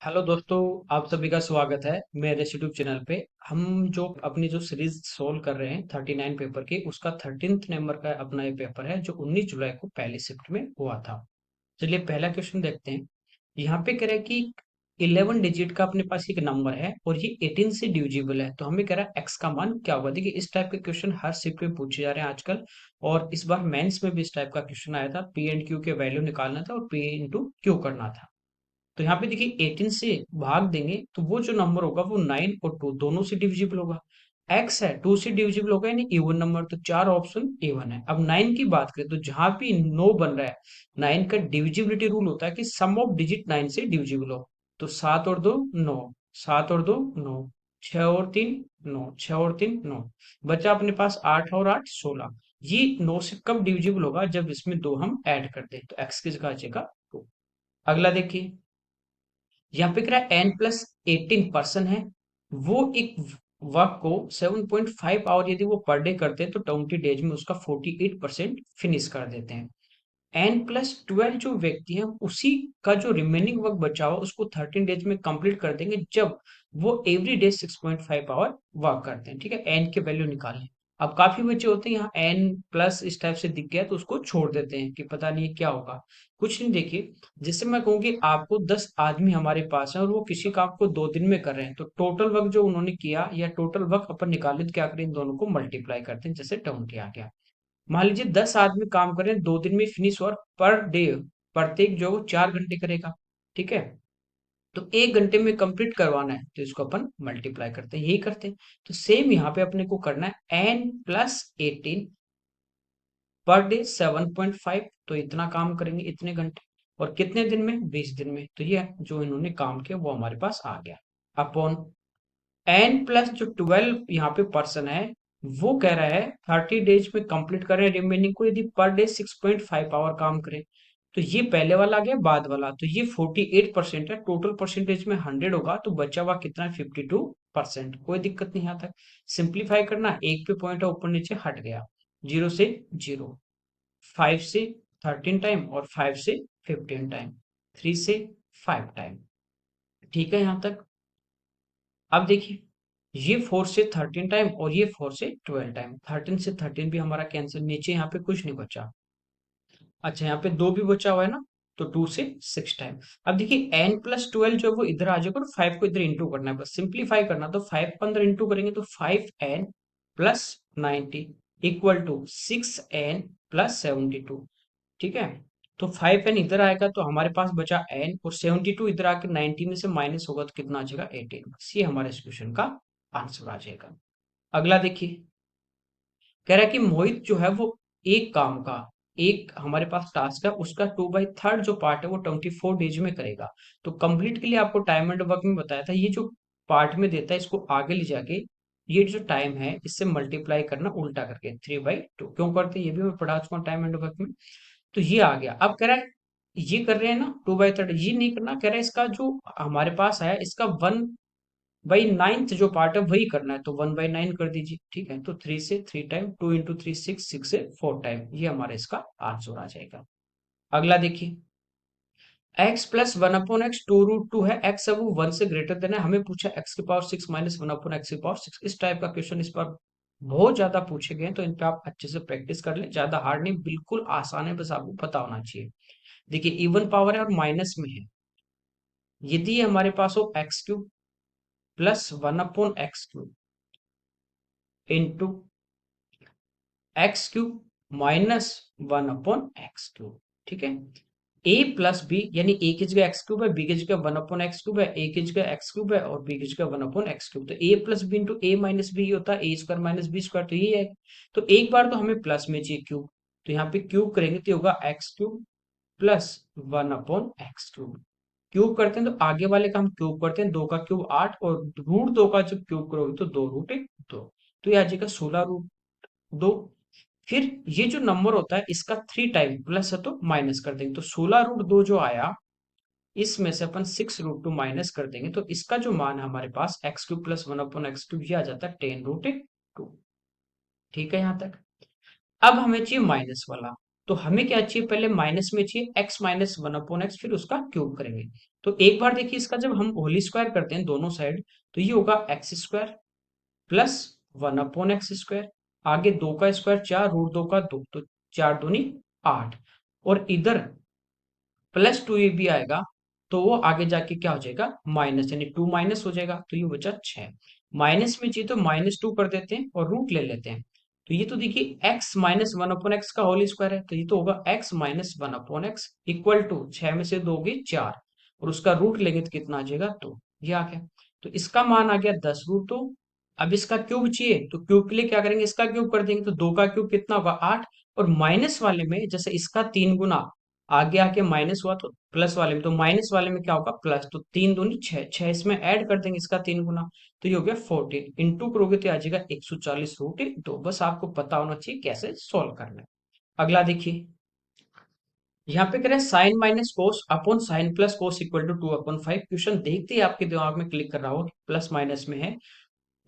Hello दोस्तों, आप सभी का स्वागत है मेरे यूट्यूब चैनल पे। हम जो अपनी जो सीरीज सोल्व कर रहे हैं 39 पेपर की, उसका 13th नंबर का अपना ये पेपर है जो 19 जुलाई को पहली शिफ्ट में हुआ था। चलिए पहला क्वेश्चन देखते हैं। यहाँ पे कह रहा है कि 11 डिजिट का अपने पास एक नंबर है और ये 18 से डिविजिबल है, तो हमें कह रहा है एक्स का मान क्या होगा। देखिए इस टाइप के क्वेश्चन हर शिफ्ट में पूछे जा रहे हैं आजकल, और इस बार मेंस में भी इस टाइप का क्वेश्चन आया था। पी एंड क्यू के वैल्यू निकालना था और पी इंटू क्यू करना था। तो यहाँ पे देखिए 18 से भाग देंगे तो वो जो नंबर होगा वो 9 और 2 दोनों से डिविजिबल होगा। एक्स है 2 से डिविजिबल होगा यानी इवन नंबर, तो चार ऑप्शन इवन है। अब 9 की बात करें तो जहां भी नो बन रहा है, 9 का डिविजिबिलिटी रूल होता है कि सम ऑफ डिजिट 9 से डिविजिबल हो। तो 7 और 2 9, 7 और 2 9, 6 और 3 9, 6 और 3 9, बचा अपने पास 8 और 8 16। ये 9 से कब डिविजिबल होगा, जब इसमें दो हम ऐड कर दें, तो एक्स की जगह आ जाएगा 2। अगला देखिए, यहाँ पे क्या एन प्लस 18 पर्सन है, वो एक वर्क को 7.5 आवर यदि वो पर डे करते हैं तो 20 डेज में उसका 48% फिनिश कर देते हैं। एन प्लस 12 जो व्यक्ति है उसी का जो रिमेनिंग वर्क बचा हुआ उसको 13 डेज में कंप्लीट कर देंगे, जब वो एवरी डे 6.5 आवर वर्क करते हैं। ठीक है, एन के वैल्यू निकालें। अब काफी बच्चे होते हैं यहाँ एन प्लस इस टाइप से दिख गया तो उसको छोड़ देते हैं कि पता नहीं क्या होगा। कुछ नहीं, देखिए जिससे मैं कहूँ कि आपको 10 आदमी हमारे पास है और वो किसी काम को 2 दिन में कर रहे हैं, तो टोटल वर्क जो उन्होंने किया या टोटल वर्क अपन निकाले तो क्या करें, इन दोनों को मल्टीप्लाई करते हैं, जैसे 20 आ गया। मान लीजिए 10 आदमी काम करें 2 दिन में फिनिश, और पर डे प्रत्येक जो वो 4 घंटे करेगा। ठीक है, तो 1 घंटे में कंप्लीट करवाना है तो इसको अपन मल्टीप्लाई करते हैं, यही करते हैं। तो सेम यहाँ पे अपने को करना है एन प्लस 18 पर डे 7.5, तो इतना काम करेंगे इतने घंटे, और कितने दिन में, 20 दिन में। तो ये जो इन्होंने काम किया वो हमारे पास आ गया अपॉन एन प्लस जो 12 यहाँ पे पर्सन है, वो कह रहा है 30 डेज में कंप्लीट करें रिमेनिंग को, यदि पर डे 6.5 आवर काम करें। तो ये पहले वाला आ गया, बाद वाला तो ये 48% है, टोटल परसेंटेज में 100 होगा, तो बचा हुआ कितना है 52%। कोई दिक्कत नहीं यहाँ तक। सिंप्लीफाई करना, एक पे पॉइंट है ऊपर नीचे हट गया, 0 से 0, 5 से 13 टाइम और 5 से 15 टाइम, 3 से 5 टाइम। ठीक है यहाँ तक। अब देखिए, ये 4 से 13 टाइम और ये 4 से 12 टाइम, 13 से 13 भी हमारा कैंसिल, नीचे यहाँ पे कुछ नहीं बचा। अच्छा, यहाँ पे 2 भी बचा हुआ है ना, तो 2 से 6 टाइम। अब देखिए एन प्लस 12 जो है वो इधर आ जाएगा और 5 को इधर इंटू करना है, बस सिंप्लीफाई करना। तो 5 को अंदर इंटू करेंगे तो 5n plus 90 equal to 6n plus 72। ठीक है, तो 5n इधर आएगा तो हमारे पास बचा n, और 72 इधर आकर 90 में से माइनस होगा तो कितना आ जाएगा 18। बस ये हमारे इस क्वेश्चन का आंसर आ जाएगा। अगला देखिए, कह रहा है कि मोहित जो है वो एक काम का, एक हमारे पास टास्क है उसका 2/3 जो पार्ट है वो 24 डेज में करेगा। तो कंप्लीट के लिए आपको टाइम एंड वर्क में बताया था, ये जो पार्ट में देता है इसको आगे ले जाके ये जो टाइम है इससे मल्टीप्लाई करना उल्टा करके 3/2 क्यों करते हैं ये भी मैं पढ़ा चुका हूँ टाइम एंड वर्क में। तो ये आ गया। अब कह रहा है ये कर रहे हैं ना 2/3, ये नहीं करना, कह रहा है इसका जो हमारे पास आया इसका 1/9 जो पार्ट है वही करना है, तो 1/9 कर दीजिए। ठीक है, तो 3 से 3 टाइम, 2 इंटू 3 6, 6 से 4 टाइम, ये हमारा इसका आंसर आ जाएगा। अगला देखिए, एक्स प्लस 1/x 2√2 है, एक्स अब वो 1 से ग्रेटर देन है, हमें पूछा x⁶ माइनस 1/x⁶ इस टाइप का क्वेश्चन इस पर बहुत ज्यादा पूछे गए हैं, तो इन पे आप अच्छे से प्रैक्टिस कर लें, ज्यादा हार्ड नहीं, बिल्कुल आसान है, बस आपको पता होना चाहिए। देखिए इवन पावर है और माइनस में है, यदि ये हमारे पास हो x³ plus 1/x³ into x³ minus 1/x³। ठीक है, a प्लस बी, यानी a की जगह x³ है, b की जगह 1/x³ है, a की जगह x³ है और b की जगह 1/x³। तो a plus B into a minus b होता है a² माइनस b², तो ये है। तो एक बार तो हमें प्लस में चाहिए क्यूब, तो यहाँ पे क्यूब करेंगे तो ये होगा x³ प्लस 1/x³। क्यूब करते हैं तो आगे वाले का हम क्यूब करते हैं, 2 का क्यूब 8, और √2 का जब क्यूब करोगे तो 2√2, तो ये आ जाएगा 16√2। फिर ये जो नंबर होता है इसका 3 टाइम प्लस है तो माइनस कर देंगे, तो 16√2 जो आया इसमें से अपन 6√2 माइनस कर देंगे, तो इसका जो मान है हमारे पास x³ प्लस 1/x³ ये आ जाता है 10√2। ठीक है यहाँ तक। अब हमें चाहिए माइनस वाला, तो हमें क्या चाहिए, पहले माइनस में चाहिए x minus one upon x, फिर उसका क्यूब करेंगे। तो एक बार देखिए इसका जब हम होली स्क्वायर करते हैं दोनों साइड, तो ये होगा x square plus one upon x square, आगे दो का स्क्वायर चार, रूट दो का दो, तो चार दूनी आठ, और इधर प्लस टू ए भी आएगा, तो वो आगे जाके क्या हो जाएगा, माइनस, यानी टू माइनस हो जाएगा, तो ये बचा छह। माइनस में चाहिए तो माइनस टू कर देते हैं और रूट ले लेते हैं। तो ये तो देखिए x minus one upon x का होल स्क्वायर है, तो ये तो होगा x minus one upon x equal to छह में से दो गई चार, और उसका रूट लेंगे तो कितना आ जाएगा, तो ये आ गया। तो इसका मान आ गया 10 रूट 2। अब इसका क्यूब चाहिए, तो क्यूब के लिए क्या करेंगे, इसका क्यूब कर देंगे, तो दो का क्यूब कितना होगा, आठ। और माइनस वाले में जैसे इसका 3 गुना आगे आके माइनस हुआ, तो प्लस वाले में, तो माइनस वाले में क्या होगा, प्लस, तो तीन दूनी छह, छह इसमें ऐड कर देंगे इसका 3 गुना, तो ये हो गया 14, इंटू करोगे तो आ जाएगा 140√2। बस आपको पता होना चाहिए कैसे सोल्व करना है। अगला देखिए, यहाँ पे करें sine minus cos upon sine plus cos equal to 2/5। Question देखते ही आपके दिमाग में क्लिक कर रहा होगा प्लस माइनस में है,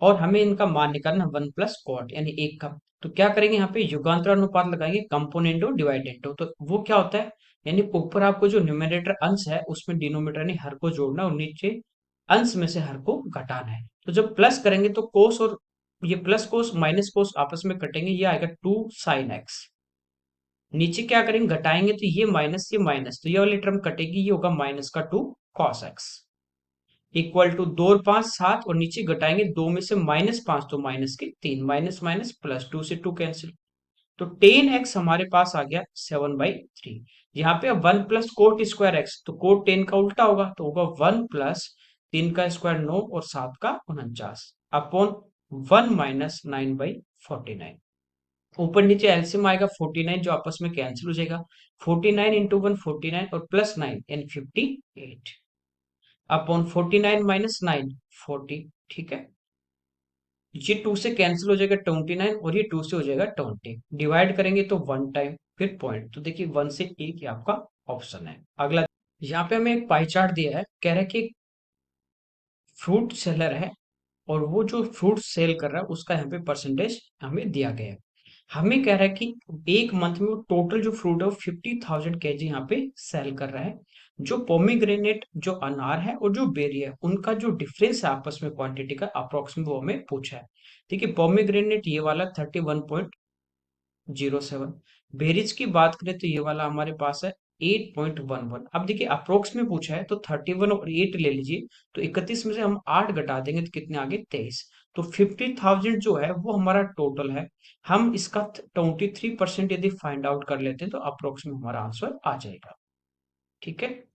और हमें इनका मान निकालना 1 प्लस कॉट यानी एक का। तो क्या करेंगे, यहाँ पे युगांतर अनुपात लगाएंगे, कंपोनेंटो डिवाइडेंटो। तो वो क्या होता है, यानी ऊपर आपको जो न्यूमरेटर अंश है उसमें डिनोमिनेटर यानी हर को जोड़ना, और नीचे अंश में से हर को घटाना है। तो जब प्लस करेंगे तो कोस और ये प्लस कोस माइनस कोस आपस में कटेंगे, ये आएगा 2 sin x। नीचे क्या करेंगे, घटाएंगे, तो ये माइनस, तो ये वाली टर्म कटेगी, ये होगा माइनस का 2 cos x इक्वल टू 2 और 5 7, और नीचे घटाएंगे, दो में से -5 तो माइनस के 3, माइनस माइनस प्लस, टू से टू कैंसिल, तो 10x हमारे पास आ गया 7/3। यहाँ पे अब 1 प्लस कोट स्क्वायर एक्स, तो कोट 10 का उल्टा होगा, तो होगा 1 प्लस 3 का स्क्वायर 9 और 7 का 49 अपॉन 1 - 9/49। ऊपर नीचे एलसीएम आएगा 49, जो आपस में कैंसिल हो जाएगा, 49 इंटू 1 49, और प्लस 9 यानी 58 अपॉन 49 माइनस 9 40। ठीक है, ये 2 से कैंसिल हो जाएगा 29, और ये 2 से हो जाएगा 20, डिवाइड करेंगे तो 1 टाइम फिर पॉइंट, तो देखिए 1 से 1 ही आपका ऑप्शन है। अगला, यहाँ पे हमें एक पाई चार्ट दिया है, कह रहा है कि फ्रूट सेलर है, और वो जो फ्रूट सेल कर रहा है उसका यहाँ पे परसेंटेज हमें दिया गया है। हमें कह रहा है कि एक मंथ में वो टोटल जो फ्रूट है वो 50,000 kg यहाँ पे सेल कर रहा है। जो पोमीग्रेनेट, जो अनार है और जो बेरी है, उनका जो डिफरेंस है आपस में क्वांटिटी का अप्रोक्सीमेट, वो हमें पूछा है। देखिए पोमीग्रेनेट ये वाला 31.07, बेरीज की बात करें तो ये वाला हमारे पास है 8.11। अब देखिए अप्रोक्स में पूछा है, तो 31 और 8 ले लीजिए, तो 31 में से हम 8 घटा देंगे तो कितने आगे 23। तो 50,000 जो है वो हमारा टोटल है। हम इसका 23% यदि फाइंड आउट कर लेते हैं तो अप्रोक्स में हमारा आंसर आ जाएगा। ठीक है,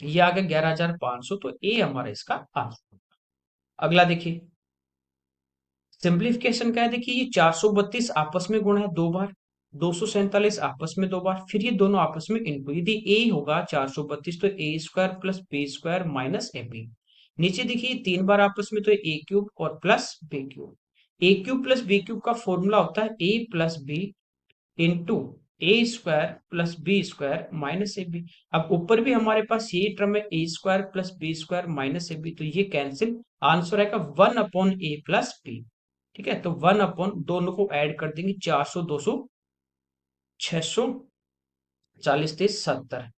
ये आ गया 11,500, तो ए हमारा इसका आंसर। अगला देखिए, सिंप्लीफिकेशन क्या है, देखिए ये 432 आपस में गुणा है दो बार, 247 आपस में दो बार, फिर ये दोनों आपस में इनटू, यदि ए होगा 432 तो ए square plus B square minus A B. नीचे देखिए तीन बार आपस में, तो ए क्यूब और plus B cube. A cube plus B cube का फॉर्मूला होता है A plus B into A square plus B square minus A B. अब ऊपर भी हमारे पास ये टर्म है A square plus B square minus A B, तो ये कैंसिल, आंसर आएगा 1/a+b। ठीक है, तो 1 दोनों को ऐड कर देंगे, 400 200 640 30 70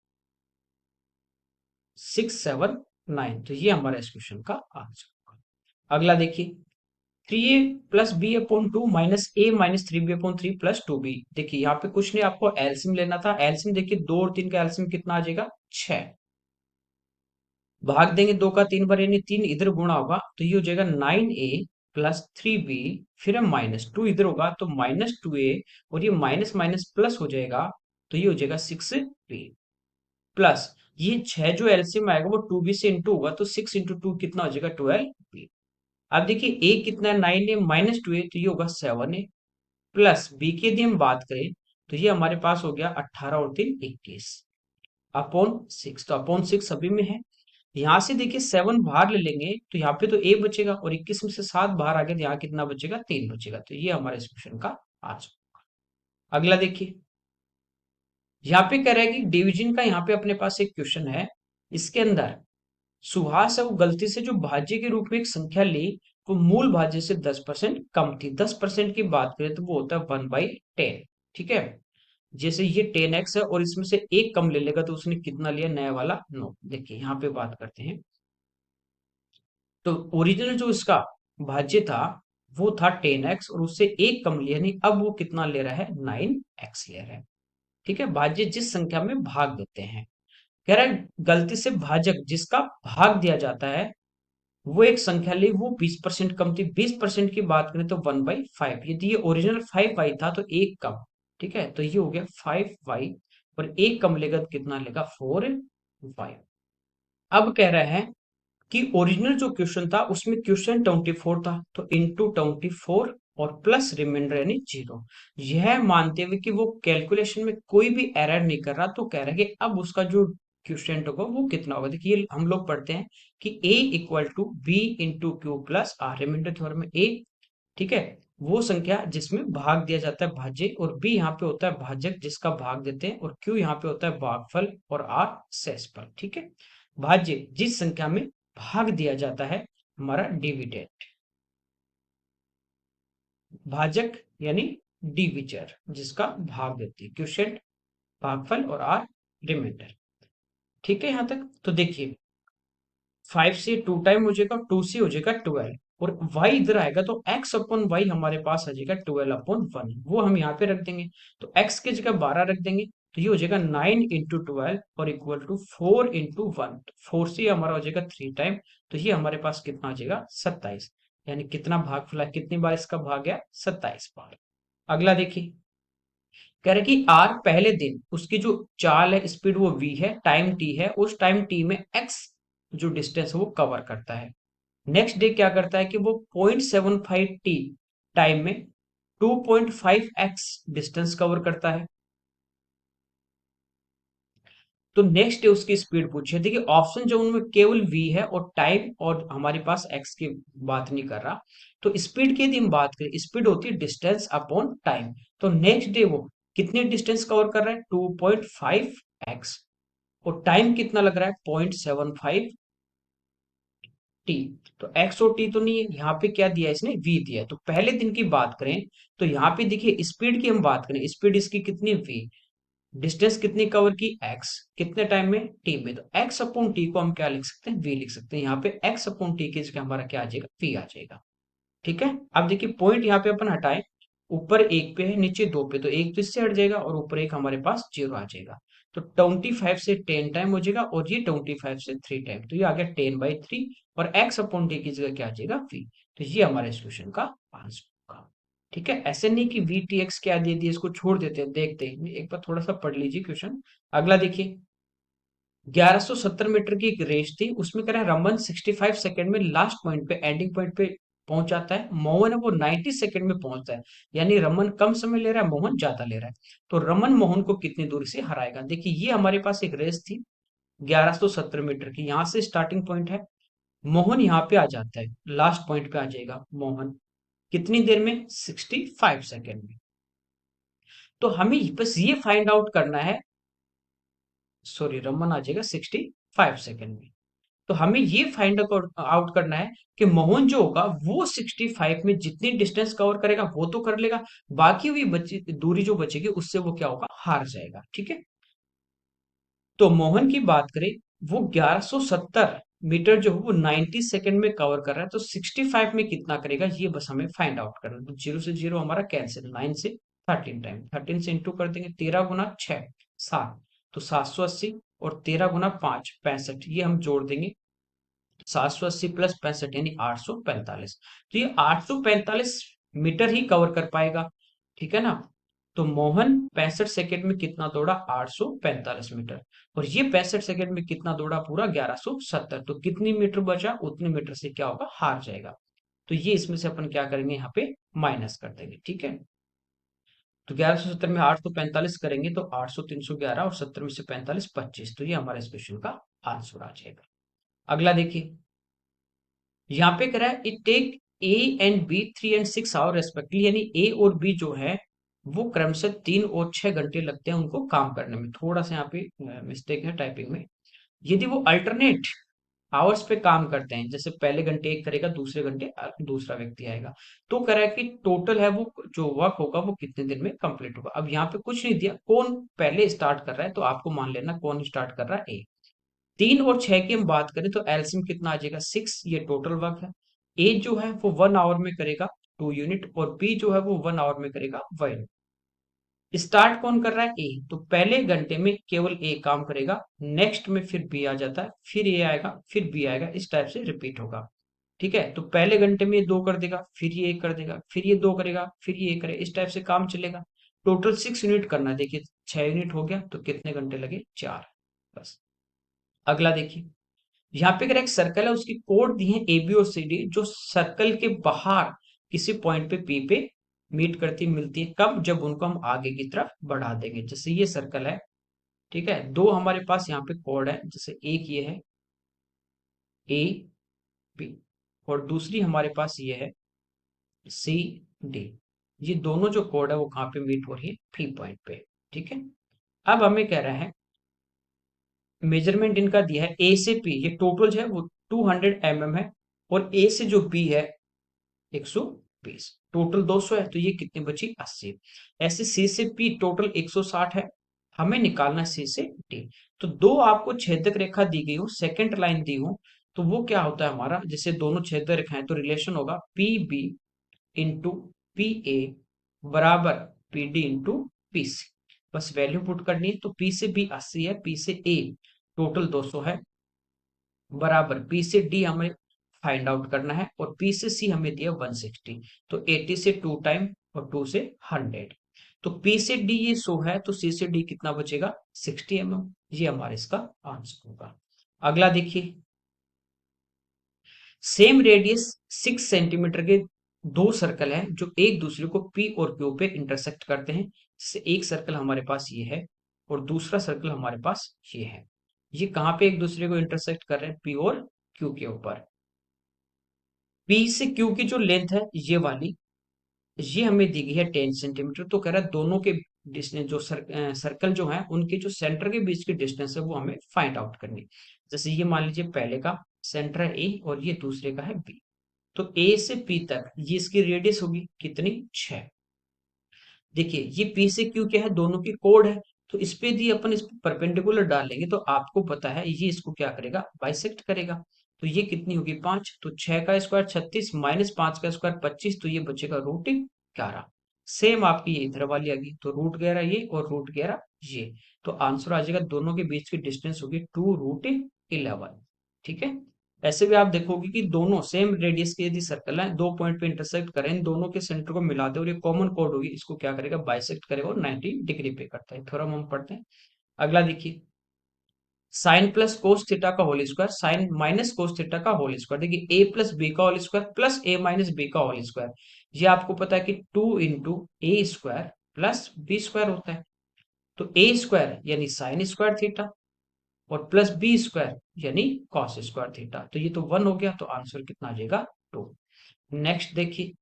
679, तो ये हमारा इस क्वेश्चन का आंसर। अगला देखिए, 3a+b/2 माइनस ए माइनस 3b/3 प्लस 2b। देखिए यहाँ पे कुछ नहीं, आपको एलसीएम लेना था। एलसीएम देखिए, 2 और 3 का एलसीएम कितना आ जाएगा, 6। भाग देंगे 2 का 3 बार, यानी 3 इधर गुणा होगा, तो ये हो जाएगा 9a+3b, फिर हम -2 इधर होगा तो -2a, और ये माइनस माइनस प्लस हो जाएगा, तो ये हो जाएगा 6b प्लस ये 6 जो एलसीएम आएगा वो 2b से इंटू होगा, तो 6 इंटू 2 कितना हो जाएगा, 12b। अब देखिए ए कितना है, 9a -2a, तो ये होगा 7a प्लस बी की यदि हम बात करें, तो ये हमारे पास हो गया 18 और 3 21 अपॉन 6, तो अपॉन 6 सभी में है। यहाँ से देखिए 7 बाहर ले लेंगे, तो यहाँ पे तो ए बचेगा, और 21 में से 7 बाहर आ गया, तो यहाँ कितना बचेगा, 3 बचेगा, तो ये हमारे इस क्वेश्चन का आंसर। अगला देखिए, यहाँ पे कह रहा है कि डिवीजन का, यहाँ पे अपने पास एक क्वेश्चन है, इसके अंदर सुहास है वो गलती से जो भाज्य के रूप में एक संख्या ली, वो मूल भाज्य से 10% कम थी। 10% की बात करें तो वो होता है 1/10। ठीक है, जैसे ये 10x है और इसमें से एक कम ले लेगा तो उसने कितना लिया नया वाला 9। देखिए यहाँ पे बात करते हैं। तो ओरिजिनल जो इसका भाज्य था वो था 10x और उससे एक कम लिया, नहीं अब वो कितना ले रहा है 9x ले रहा है। ठीक है, भाज्य जिस संख्या में भाग देते हैं। कह रहा है गलती से भाजक जिसका भाग दिया जाता है वो एक संख्या ली, वो 20% कम थी। 20% की बात करें तो 1/5, यदि ये ओरिजिनल 5y था तो एक कम। ठीक है, तो ये हो गया 5y और एक कम लेगा तो कितना लेगा 4y। अब कह रहे हैं कि ओरिजिनल जो क्वेश्चन था उसमें क्वेश्चन 24 था, तो इंटू 24 और प्लस रिमाइंडर यानी 0। यह मानते हुए कि वो कैलकुलेशन में कोई भी एरर नहीं कर रहा, तो कह रहा है कि अब उसका जो क्वेश्चन होगा वो कितना होगा। देखिए हम लोग पढ़ते हैं कि a equal to b into q plus r, remainder theorem में a, ठीक है, वो संख्या जिसमें भाग दिया जाता है भाज्य, और b यहाँ पे होता है भाजक जिसका भाग देते हैं, और q यहाँ पे होता है भागफल और r शेषफल। ठीक है, भाज्य जिस संख्या में भाग दिया जाता है, हमारा डिविडेंड। भाजक यानी डिविजर जिसका भाग देते हैं, क्वोशिएंट भागफल और आर रिमाइंडर। ठीक है यहाँ तक। तो देखिए 5 से 2 टाइम हो जाएगा, 2 से हो जाएगा 12 और y इधर आएगा तो x अपॉन वाई हमारे पास आ जाएगा 12/1, वो हम यहाँ पे रख देंगे। तो x की जगह 12 रख देंगे तो ये हो जाएगा 9 इंटू 12 और इक्वल टू 4 इंटू 1। 4 से हमारा हो जाएगा 3 टाइम, तो ये हमारे पास कितना आ जाएगा 27। यानी कितना भाग फला, कितनी बार इसका भाग गया 27 बार। अगला देखिए, कह रहे कि आर पहले दिन उसकी जो चाल है स्पीड वो v है, टाइम t है, उस टाइम t में x जो डिस्टेंस है वो कवर करता है। नेक्स्ट डे क्या करता है कि वो 0.75 टी टाइम में 2.5x डिस्टेंस कवर करता है। तो नेक्स्ट डे उसकी स्पीड पूछी है। देखिए ऑप्शन जो उनमें केवल v है और टाइम और हमारे पास x की बात नहीं कर रहा। तो स्पीड की यदि हम बात करें, स्पीड होती है डिस्टेंस अपॉन टाइम। तो नेक्स्ट डे वो कितनी डिस्टेंस कवर कर रहा है 2.5x और टाइम कितना लग रहा है 0.75 टी। तो एक्स और टी तो नहीं है, यहाँ पे क्या दिया है इसने वी दिया है। तो पहले दिन की बात करें तो यहाँ पे देखिए स्पीड की हम बात करें, स्पीड इसकी कितनी वी, डिस्टेंस कितनी कवर की एक्स, कितने टाइम में टी में। तो एक्स अपॉन टी को हम क्या लिख सकते हैं वी लिख सकते हैं। यहाँ पे एक्स अपॉन टी की जगह हमारा क्या आ जाएगा वी आ जाएगा। ठीक है, अब देखिए पॉइंट यहाँ पे अपन हटाएं, ऊपर एक पे है नीचे दो पे, तो एक तो इससे हट जाएगा और ऊपर एक हमारे पास जीरो आ जाएगा। तो 25 से 10 टाइम हो जाएगा और ये 25 से 3 टाइम, तो ये आ गया 10/3 और x अपॉन टी की जगह क्या आ जाएगा v। तो ये हमारे इस क्वेश्चन का आंसर होगा। ठीक है, ऐसे नहीं कि वी टी एक्स क्या दे दिए, इसको छोड़ देते हैं, देखते हैं एक बार थोड़ा सा पढ़ लीजिए क्वेश्चन। अगला देखिए 1170 मीटर की एक रेस थी, उसमें कह रहा है रमन 65 सेकंड में लास्ट पॉइंट पे एंडिंग पॉइंट पे पहुंच जाता है, मोहन है वो 90 सेकंड में पहुंचता है। यानी रमन कम समय ले रहा है, मोहन ज्यादा ले रहा है। तो रमन मोहन को कितनी दूरी से हराएगा। देखिए ये हमारे पास एक रेस थी 1170 मीटर की, यहाँ से स्टार्टिंग पॉइंट है, मोहन यहाँ पे आ जाता है, लास्ट पॉइंट पे आ जाएगा मोहन कितनी देर में 65 सेकंड में। तो हमें बस ये फाइंड आउट करना है, सॉरी रमन आ जाएगा 65 सेकंड में। तो हमें ये फाइंड आउट करना है कि मोहन जो होगा वो 65 में जितनी डिस्टेंस कवर करेगा वो तो कर लेगा, बाकी हुई बची दूरी जो बचेगी उससे वो क्या होगा हार जाएगा। ठीक है, तो मोहन की बात करें वो 1170 मीटर जो है वो 90 सेकंड में कवर कर रहा है, तो 65 में कितना करेगा ये बस हमें फाइंड आउट करना है। तो जीरो से जीरो हमारा कैंसिल, 9 से 13 टाइम, 13 से इंटू कर देंगे, 13 गुना 6 7, तो 780 और 13 गुना 5 65, ये हम जोड़ देंगे 780 प्लस 65 यानी 845। तो ये 845 मीटर ही कवर कर पाएगा। ठीक है ना, तो मोहन 65 सेकंड में कितना दौड़ा 845 मीटर और ये 65 सेकंड में कितना दौड़ा पूरा 1170, तो कितनी मीटर बचा उतने मीटर से क्या होगा हार जाएगा। तो ये इसमें से अपन क्या करेंगे यहाँ पे माइनस कर देंगे। ठीक है, तो 1170 में 845 करेंगे तो 800 311 और 70 में से 45 25, तो ये हमारे इस क्वेश्चन का आंसर आ जाएगा। अगला देखिए यहाँ पे कह रहा है it take A and B 3 and 6 hour respectively, यानी ए और बी जो है वो क्रमशः 3 और 6 घंटे लगते हैं उनको काम करने में। थोड़ा सा यहाँ पे मिस्टेक है टाइपिंग में। यदि वो अल्टरनेट आवर्स पे काम करते हैं, जैसे पहले घंटे एक करेगा, दूसरे घंटे दूसरा व्यक्ति आएगा। तो कह रहा है कि टोटल है वो जो वर्क होगा वो कितने दिन में कंप्लीट होगा। अब यहाँ पे कुछ नहीं दिया, कौन पहले स्टार्ट कर रहा है, तो आपको मान लेना कौन स्टार्ट कर रहा है, ए। 3 और 6 की हम बात करें तो एलसीएम कितना आ जाएगा, 6। ये टोटल वर्क है। ए जो है वो 1 आवर में करेगा 2 यूनिट, और बी जो है वो 1 आवर में करेगा 1। स्टार्ट कौन कर रहा है, ए। तो पहले घंटे में केवल ए काम करेगा, नेक्स्ट में फिर बी आ जाता है, फिर ए आएगा, फिर बी आएगा, इस टाइप से रिपीट होगा। ठीक है, तो पहले घंटे में ये 2 कर देगा, फिर ये 1 कर देगा, फिर ये 2 करेगा, फिर ये 1 करेगा, इस टाइप से काम चलेगा। टोटल 6 यूनिट करना है। देखिए 6 यूनिट हो गया, तो कितने घंटे लगे, 4। बस। अगला देखिए, यहाँ पे अगर एक सर्कल है, उसकी कोड दी है ए बी और सी डी, जो सर्कल के बाहर किसी पॉइंट पे पी पे मीट करती मिलती है, कब, जब उनको हम आगे की तरफ बढ़ा देंगे। जैसे ये सर्कल है, ठीक है, दो हमारे पास यहाँ पे कोड है, जैसे एक ये है ए बी, और दूसरी हमारे पास ये है सी डी। ये दोनों जो कोड है वो कहाँ पे मीट हो रही है, पी पॉइंट पे। ठीक है, अब हमें कह रहा है मेजरमेंट इनका दिया है ए से पी, ये टोटल जो है वो 200 mm है, और ए से जो बी है 120। टोटल 200 है, तो ये कितनी बची, 80। ऐसे सी से पी टोटल 160 है, हमें निकालना है सी से डी। तो दो आपको छेदक रेखा दी गई हो, सेकंड लाइन दी हो, तो वो क्या होता है हमारा, जैसे दोनों छेदक रेखाएं, तो रिलेशन होगा P B into P A बराबर P D into P C. बस वैल्यू पुट करनी है, तो पी से बी 80 है, पी से ए टोटल 200 है, बराबर पी से डी हमें फाइंड आउट करना है, और पी से सी हमें दिया 160। तो 80 से 2 टाइम और 2 से 100। तो पी से डी ये 100 है, तो सी से डी कितना बचेगा, 60 mm। ये हमारे इसका आंसर होगा। अगला देखिए, सेम रेडियस 6 सेंटीमीटर के दो सर्कल हैं जो एक दूसरे को पी और क्यू पे इंटरसेक्ट करते हैं। जैसे एक सर्कल हमारे पास ये है, और दूसरा सर्कल हमारे पास ये है। ये कहाँ पे एक दूसरे को इंटरसेक्ट कर रहे हैं, पी और क्यू के ऊपर। पी से क्यू की जो लेंथ है ये वाली, ये हमें दी गई है 10 सेंटीमीटर। तो कह रहा है दोनों के डिस्टेंस जो सर्कल जो है उनके जो सेंटर के बीच की डिस्टेंस है वो हमें फाइंड आउट करनी है। जैसे ये मान लीजिए पहले का सेंटर है ए, और ये दूसरे का है बी। तो ए से पी तक ये इसकी रेडियस होगी कितनी, 6। देखिए ये पी से क्यू क्या है, दोनों की कोड है, तो इस पे यदि अपन इस पे परपेंडिकुलर डालेंगे तो आपको पता है ये इसको क्या करेगा, बाइसेक्ट करेगा। तो ये कितनी होगी, 5। तो 6 का स्क्वायर 36 माइनस 5 का स्क्वायर 25, तो ये बचेगा √11। सेम आपकी ये इधर वाली आ गई, तो √11 ये और √11 ये। तो आंसर आ जाएगा, दोनों के बीच की डिस्टेंस होगी 2√11। ठीक है, ऐसे भी आप देखोगे कि दोनों सेम रेडियस के यदि सर्कल है, दो पॉइंट पे इंटरसेक्ट करें, इन दोनों के सेंटर को मिला दे और ये कॉमन कोड होगी, इसको क्या करेगा, बाइसेक्ट करेगा और 90 डिग्री पे करता है। थोड़ा हम पढ़ते हैं। अगला देखिए, साइन प्लस कोस थीटा का whole square, sine minus cos theta का होल स्क्वायर। देखिए ए प्लस बी का whole square plus a minus b का होल स्क्वायर। ये आपको पता है कि 2 इंटू ए स्क्वायर प्लस बी स्क्वायर होता है। तो ए स्क्वायर यानी साइन स्क्वायर थीटा, और प्लस बी स्क्वायर यानी कॉस स्क्वायर थीटा। तो ये तो 1 हो गया, तो आंसर कितना आ जाएगा, 2। नेक्स्ट देखिए,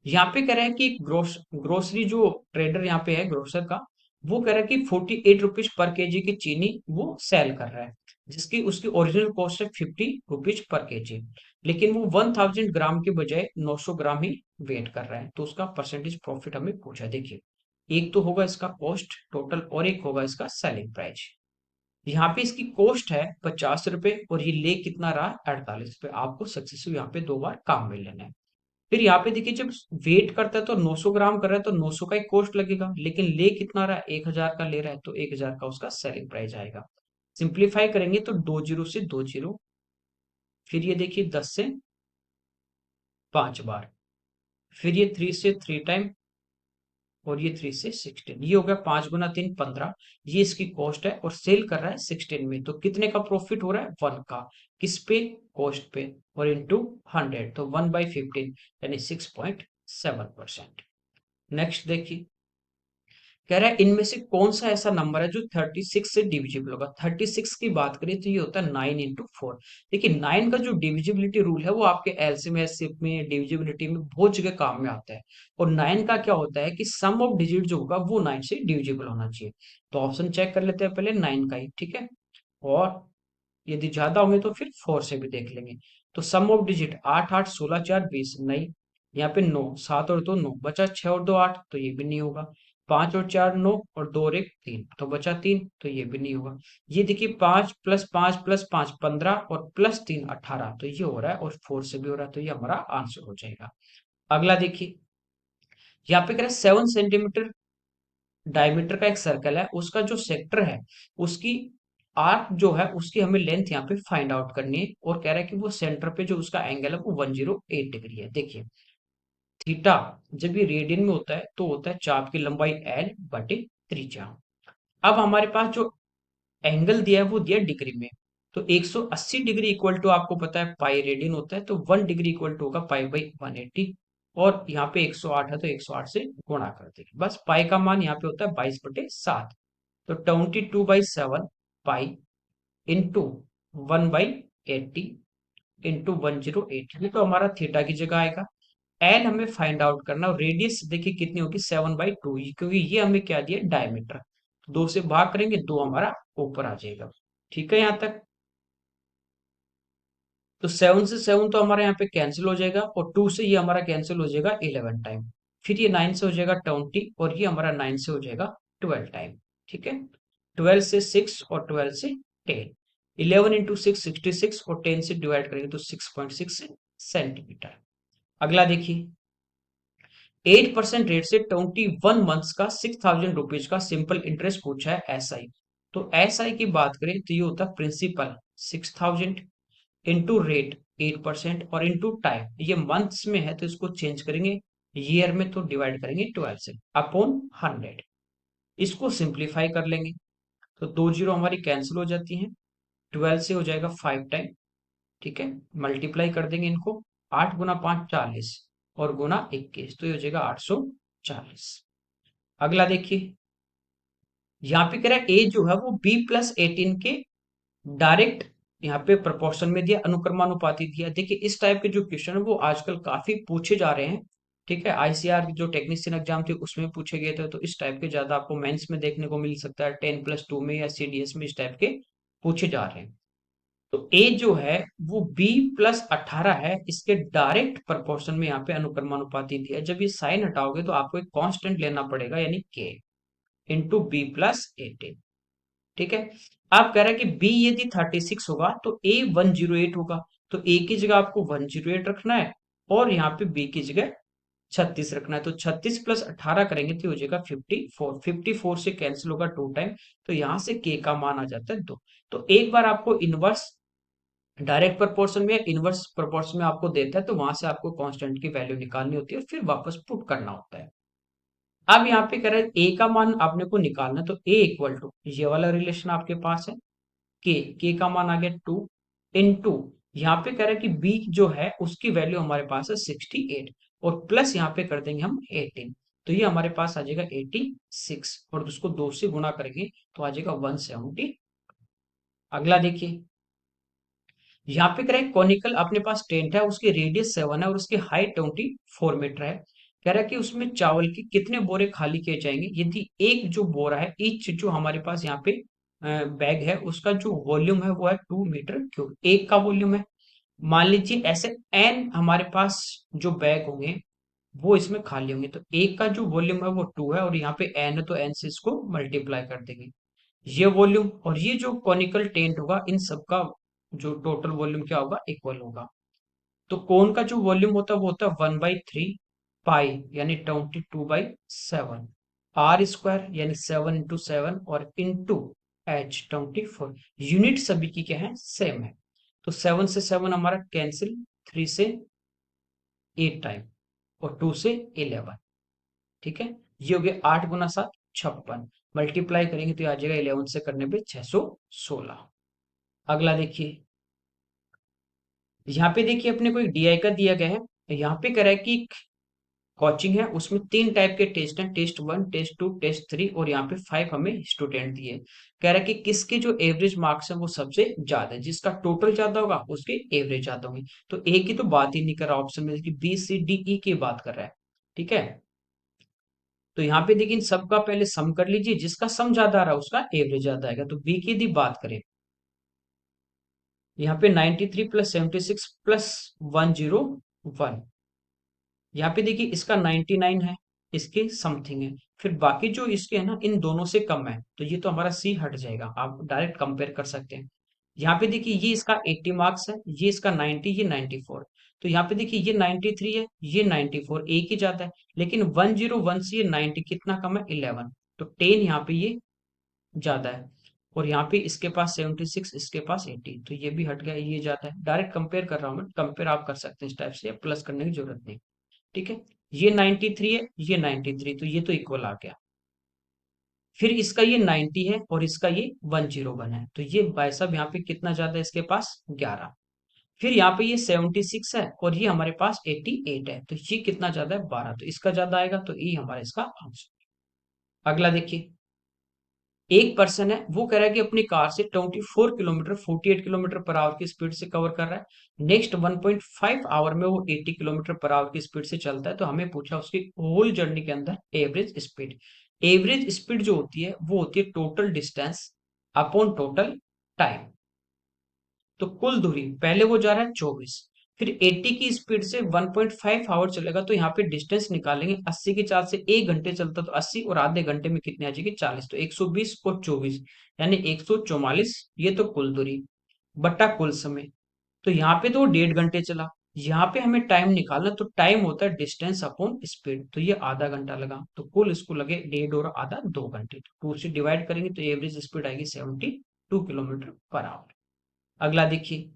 यहाँ पे कह रहा है कि ग्रोसरी जो ट्रेडर यहाँ पे है ग्रोसर का, वो कह रहा है कि 48 रुपीज पर केजी की चीनी वो सेल कर रहा है, जिसकी उसकी ओरिजिनल कॉस्ट है 50 रुपीज पर केजी। लेकिन वो 1000 ग्राम के बजाय 900 ग्राम ही वेट कर रहा है, तो उसका परसेंटेज प्रॉफिट हमें पूछा है। देखिए, एक तो होगा इसका कॉस्ट टोटल, और एक होगा इसका सेलिंग प्राइस। यहाँ पे इसकी कॉस्ट है 50 रुपए, और ये ले कितना रहा, 48 रुपए। आपको सक्सेसफुल यहाँ पे 2 बार काम में लेना है। फिर यहाँ पे देखिए, जब वेट करता है तो 900 ग्राम कर रहा है, तो 900 का ही कॉस्ट लगेगा, लेकिन ले कितना रहा है, 1000 का ले रहा है, तो 1000 का उसका सेलिंग प्राइस आएगा। सिंप्लीफाई करेंगे तो 2 जीरो से 2 जीरो, फिर ये देखिए 10 से 5 बार, फिर ये 3 से 3 टाइम, और ये 3 से 16। ये हो गया 5 गुना 3 15। ये इसकी कॉस्ट है, और सेल कर रहा है 16 में। तो कितने का प्रॉफिट हो रहा है, 1 का। किस पे, कॉस्ट पे, और इंटू 100, तो 1/15 यानी 6.7%। नेक्स्ट देखिए, कह रहा है इनमें से कौन सा ऐसा नंबर है जो 36 से डिविजिबल होगा। 36 की बात करें तो ये होता है 9 × 4। देखिए 9 का जो डिविजिबिलिटी रूल है वो आपके एलसीएम एचसीएफ में डिविजिबिलिटी में बहुत जगह काम में आता है। और 9 का क्या होता है कि सम ऑफ डिजिट जो होगा वो 9 से डिविजिबल होना चाहिए। तो ऑप्शन चेक कर लेते हैं पहले 9 का ही, ठीक है। और यदि ज्यादा होंगे तो फिर 4 से भी देख लेंगे। तो सम ऑफ डिजिट 8 8 16 4 20 नहीं। यहाँ पे 9, 7 और 2 9, बचा 6 और 2 8, तो ये भी नहीं होगा। 5 और 4 9 और 2 और 1 3, तो बचा 3, तो ये भी नहीं होगा। ये देखिए 5 प्लस 5 प्लस 5 15 और प्लस 3 18, तो ये हो रहा है और 4 से भी हो रहा है, तो ये हमारा आंसर हो जाएगा। अगला देखिए, यहाँ पे कह रहे हैं 7 सेंटीमीटर डायमीटर का एक सर्कल है, उसका जो सेक्टर है उसकी आर्क जो है उसकी हमें लेंथ यहाँ पे फाइंड आउट करनी है, और कह रहा है कि वो सेंटर पे जो उसका एंगल है वो 108 डिग्री है। देखिए थीटा जब ये रेडियन में होता है तो होता है चाप की लंबाई एल बटे त्रिज्या। अब हमारे पास जो एंगल दिया है वो दिया डिग्री में, तो 180 डिग्री इक्वल टू आपको पता है पाई रेडियन होता है, तो 1 डिग्री इक्वल टू होगा पाई बाई 180। और यहाँ पे 108 है तो 108 से गुणा कर देंगे, बस पाई का मान यहाँ पे होता है 22/7। तो 22/7 पाई इंटू 1/80 इंटू 108, ये तो हमारा थीटा की जगह आएगा। एल हमें फाइंड आउट करना, और रेडियस देखिए कितनी होगी 7/2, क्योंकि ये हमें क्या दिया डायमीटर। 2 से भाग करेंगे, 2 हमारा ऊपर आ जाएगा। ठीक है यहाँ तक। तो 7 से 7 तो हमारा यहाँ पे कैंसिल हो जाएगा, और 2 से ये हमारा कैंसिल हो जाएगा 11 टाइम। फिर ये 9 से हो जाएगा 20, और ये हमारा 9 से हो जाएगा 12 टाइम। ठीक है, 12 से 6 और 12 से 10, 11 इंटू 6 66, और 10 से डिवाइड करेंगे तो 6.6 सेंटीमीटर। अगला देखिए, 8% रेट से 21 मंथ्स का 6,000 रुपीज का सिंपल इंटरेस्ट पूछा है SI। तो SI की बात करें तो ये होता है प्रिंसिपल 6,000 इंटू रेट 8% और इंटू टाइम, ये मंथ्स में है तो इसको चेंज करेंगे ईयर में, तो डिवाइड करेंगे 12 से अपॉन 100। इसको सिंप्लीफाई कर लेंगे तो 2 जीरो हमारी कैंसिल हो जाती हैं, 12 से हो जाएगा 5 टाइम। ठीक है, मल्टीप्लाई कर देंगे इनको, 8 गुना 5 40 और गुना 21, तो ये हो जाएगा 840। अगला देखिए, यहाँ पे कह रहा है ए जो है वो B+18 के डायरेक्ट यहाँ पे प्रोपोर्शन में दिया, अनुक्रमानुपाती दिया। देखिए इस टाइप के जो क्वेश्चन है वो आजकल काफी पूछे जा रहे हैं। ठीक है, ICR जो टेक्नीशियन एग्जाम थे उसमें पूछे गए थे, तो इस टाइप के ज्यादा आपको मेंस में देखने को मिल सकता है, 10+2 में या CDS में इस टाइप के पूछे जा रहे हैं। तो ए जो है वो B+18 है, इसके डायरेक्ट प्रोपोर्शन में यहाँ पे अनुक्रमानुपाती दिया है। जब ये साइन हटाओगे तो आपको एक कांस्टेंट लेना पड़ेगा, यानी के इंटू B+18। ठीक है, आप कह रहे हैं कि बी यदि 36 होगा तो ए 108 होगा, तो ए की जगह आपको 108 रखना है, और यहाँ पे बी की जगह 36 रखना है। तो 36 प्लस 18 करेंगे तो हो जाएगा 54, 54 से कैंसिल होगा 2 टाइम, तो यहाँ से के का मान आ जाता है 2। तो एक बार आपको इनवर्स डायरेक्ट प्रोपोर्शन में, इनवर्स प्रोपोर्शन में आपको देता है, तो वहां से आपको कांस्टेंट की वैल्यू निकालनी होती है और फिर वापस पुट करना होता है। अब यहाँ पे कह रहे हैं ए का मान आपने को निकालना है, तो ए इक्वल टू ये वाला रिलेशन आपके पास है, के का मान आ गया 2 इंटू, यहाँ पे कह रहे हैं कि बी जो है उसकी वैल्यू हमारे पास है 68, और प्लस यहाँ पे कर देंगे हम 18, तो ये हमारे पास आ जाएगा 86, और उसको 2 से गुणा करेंगे तो आ जाएगा 170। अगला देखिए, यहाँ पे कह रहा है कॉनिकल अपने पास टेंट है, उसकी रेडियस 7 है और उसकी हाइट 24 मीटर है। कह रहा है कि उसमें चावल के कितने बोरे खाली किए जाएंगे यदि एक जो बोरा है, ईच जो हमारे पास यहाँ पे बैग है उसका जो वॉल्यूम है वो है 2 मीटर क्यूब, एक का वॉल्यूम है। मान लीजिए ऐसे एन हमारे पास जो बैग होंगे वो इसमें खाली होंगे, तो एक का जो वॉल्यूम है वो 2 है, और यहाँ पे एन है तो एन से इसको मल्टीप्लाई कर देंगे। ये वॉल्यूम और ये जो कॉनिकल टेंट होगा इन सबका जो टोटल वॉल्यूम क्या होगा इक्वल होगा। तो कोन का जो वॉल्यूम होता है वो होता है 1/3 पाई, यानी 22/7 आर स्क्वायर, यानी 7 इंटू 7 और इंटू एच 24। यूनिट सभी की क्या है सेम है, तो 7 से 7 हमारा कैंसिल, 3 से 8 टाइम और 2 से 11। ठीक है, ये हो गया 8 गुना 7 56, मल्टीप्लाई करेंगे तो ये आ जाएगा 11 से करने पे 616। अगला देखिए, यहाँ पे देखिए अपने को एक DI का दिया गया है, यहाँ पे कह रहा है कि कोचिंग है उसमें 3 टाइप के टेस्ट हैं, टेस्ट 1 टेस्ट 2 टेस्ट 3, और यहाँ पे 5 हमें स्टूडेंट दिए। कह रहा है कि किसके जो एवरेज मार्क्स हैं वो सबसे ज्यादा है, जिसका टोटल ज्यादा होगा उसके एवरेज ज्यादा होंगे। तो ए की तो बात ही नहीं कर रहा ऑप्शन में, कि B C D E की बात कर रहा है। ठीक है, तो यहाँ पे देखिए इन सबका पहले सम कर लीजिए, जिसका सम ज्यादा आ रहा है उसका एवरेज ज्यादा आएगा। तो बी की यदि बात करें यहाँ पे 93 प्लस 76 प्लस 101। यहाँ पे देखिए इसका 99 है, इसके समथिंग है, फिर बाकी जो इसके है ना इन दोनों से कम है, तो ये तो हमारा सी हट जाएगा, आप डायरेक्ट कंपेयर कर सकते हैं। यहाँ पे देखिए ये इसका 80 मार्क्स है, ये इसका 90, ये 94। तो यहाँ पे देखिए ये 93 है, ये 94, एक ही जाता है। लेकिन 101 से ये 90 कितना कम है, 11। तो 10 यहाँ पे ये ज्यादा है। और यहाँ पे इसके पास 76, इसके पास 80, तो ये भी हट गया, ये जाता है। डायरेक्ट कंपेयर कर रहा हूँ मैं, कंपेयर आप कर सकते हैं इस टाइप से, प्लस करने की जरूरत नहीं। ठीक है, ये 93 है, ये 93, तो ये तो इक्वल आ गया। फिर इसका ये 90 है और इसका ये 101 है, तो ये भाई साहब यहाँ पे कितना ज्यादा है, इसके पास 11। फिर यहाँ पे ये 76 है और ये हमारे पास 88 है, तो ये कितना ज्यादा है, 12, तो इसका ज्यादा आएगा, तो ये हमारा इसका आंसर। अगला देखिए, एक पर्सन है, वो कह रहा है कि अपनी कार से 24 किलोमीटर 48 किलोमीटर पर आवर की स्पीड से कवर कर रहा है। नेक्स्ट 1.5 आवर में वो 80 किलोमीटर पर आवर की स्पीड से चलता है। तो हमें पूछा उसकी होल जर्नी के अंदर एवरेज स्पीड। एवरेज स्पीड जो होती है वो होती है total distance upon total time. तो कुल दूरी, पहले वो जा रहा है 24, फिर 80 की स्पीड से 1.5 आवर चलेगा, तो यहाँ पे डिस्टेंस निकालेंगे। 80 की चाल से 1 घंटे चलता, तो 80 और आधे घंटे में कितनी आ जाएगी, 40, तो 120 और 24 यानी 144। ये तो कुल दूरी बट्टा कुल समय। तो यहाँ पे तो वो 1.5 घंटे चला, यहाँ पे हमें टाइम निकालना, तो टाइम होता है डिस्टेंस अपॉन स्पीड, तो ये आधा घंटा लगा, तो कुल इसको लगे 1.5 और आधा 2 घंटे, तो 2 से डिवाइड करेंगे तो एवरेज स्पीड आएगी 72 किलोमीटर पर आवर। अगला देखिए,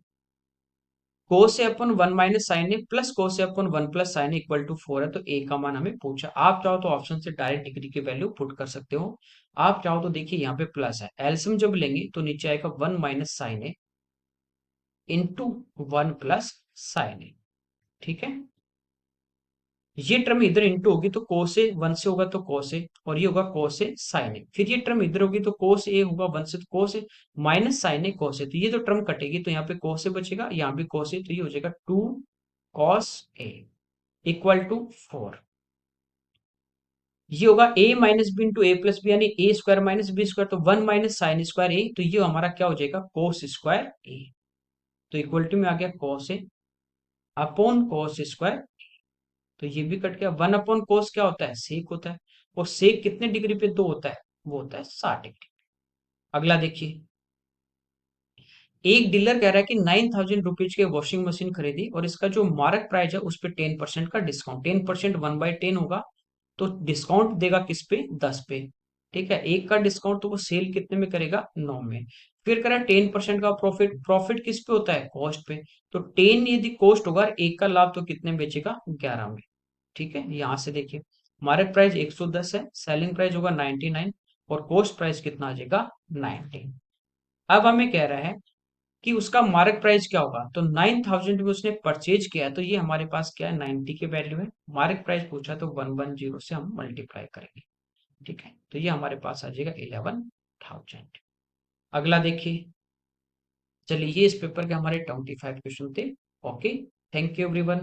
cos a upon 1 - sine a plus cos a upon 1 + sine a equal to 4 है, तो ए का मान हमें पूछा। आप चाहो तो ऑप्शन से डायरेक्ट डिग्री की वैल्यू पुट कर सकते हो। आप चाहो तो देखिए यहाँ पे प्लस है, एलसीएम जब लेंगे तो नीचे आएगा 1 - साइन ए इंटू 1 + साइन ए। ठीक है, ये टर्म इधर इंटू होगी तो कोस ए 1 से होगा तो कोस ए, और ये होगा कोस ए साइन ए। फिर ये टर्म इधर होगी तो कोस ए होगा 1 से, तो कोस ए माइनस साइन ए कोस ए, तो ये तो टर्म कटेगी, तो यहाँ पे कोस ए बचेगा, यहाँ भी कोस ए, तो ये हो जाएगा 2 कॉस ए इक्वल टू 4। ये होगा a minus b into a plus b, यानी a square minus b square, तो 1 - साइन स्क्वायर ए, तो ये हमारा क्या हो जाएगा, कोस स्क्वायर ए। तो इक्वल टू में आ गया कोस ए अपॉन कोस स्क्वायर, तो ये भी कट गया। 1 अपॉन कोस क्या होता है, सेक होता है, और सेक कितने डिग्री पे दो होता है, वो होता है 60 डिग्री। अगला देखिए, एक डीलर कह रहा है कि 9,000 रुपीज के वॉशिंग मशीन खरीदी और इसका जो मार्क प्राइस है उस पर 10% का डिस्काउंट, 10% 1/10 होगा, तो डिस्काउंट देगा किस पे, 10 पे। ठीक है, एक का डिस्काउंट, तो वो सेल कितने में करेगा, 9 में। फिर करा 10% का प्रॉफिट, प्रॉफिट किस पे होता है, कॉस्ट पे, तो 10 यदि कॉस्ट होगा, एक का लाभ, तो कितने में बेचेगा, 11 में। ठीक है, यहां से देखिए, मार्केट प्राइस 110 है, सेलिंग प्राइस होगा 99, और कॉस्ट प्राइस कितना आ जाएगा, 19। अब हमें कह रहा है कि उसका मार्क प्राइस क्या होगा, तो 9,000 में उसने परचेज किया है, तो ये हमारे पास क्या है, 90 के वैल्यू है। मार्क प्राइस पूछा तो 110 से हम मल्टीप्लाई करेंगे। ठीक है, तो ये हमारे पास आ जाएगा 11,000। अगला देखिए, चलिए ये इस पेपर के हमारे 25 क्वेश्चन थे। Okay, thank you everyone.